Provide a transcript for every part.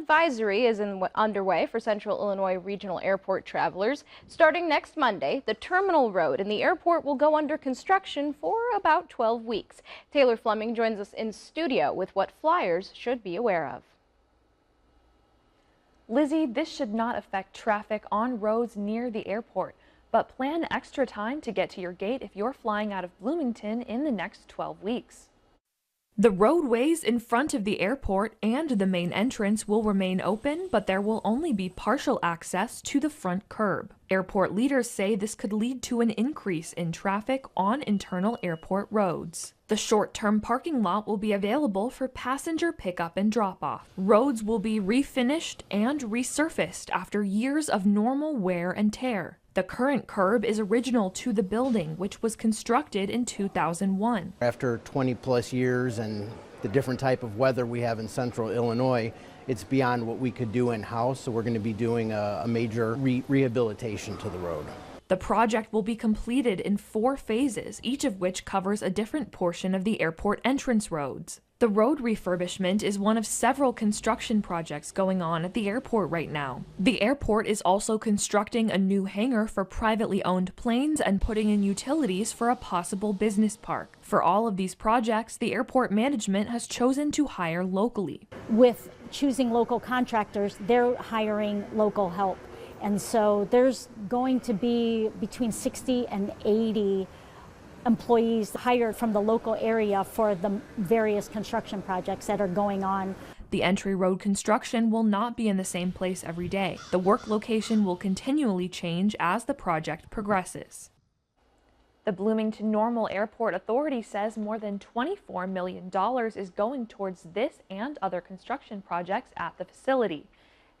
advisory is underway for Central Illinois Regional Airport travelers. Starting next Monday, the terminal road in the airport will go under construction for about 12 weeks. Taylor Fleming joins us in studio with what flyers should be aware of. Lizzie, this should not affect traffic on roads near the airport, but plan extra time to get to your gate if you're flying out of Bloomington in the next 12 weeks. The roadways in front of the airport and the main entrance will remain open, but there will only be partial access to the front curb. Airport leaders say this could lead to an increase in traffic on internal airport roads. The short-term parking lot will be available for passenger pickup and drop-off. Roads will be refinished and resurfaced after years of normal wear and tear. The current curb is original to the building, which was constructed in 2001. After 20 plus years and the different type of weather we have in central Illinois, it's beyond what we could do in-house, so we're going to be doing a major rehabilitation to the road. The project will be completed in 4 phases, each of which covers a different portion of the airport entrance roads. The road refurbishment is one of several construction projects going on at the airport right now. The airport is also constructing a new hangar for privately owned planes and putting in utilities for a possible business park. For all of these projects, the airport management has chosen to hire locally. With choosing local contractors, they're hiring local help. And so there's going to be between 60 and 80 employees hired from the local area for the various construction projects that are going on. The entry road construction will not be in the same place every day. The work location will continually change as the project progresses. The Bloomington Normal Airport Authority says more than $24 million is going towards this and other construction projects at the facility.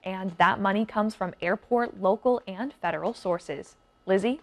And that money comes from airport, local, and federal sources. Lizzie?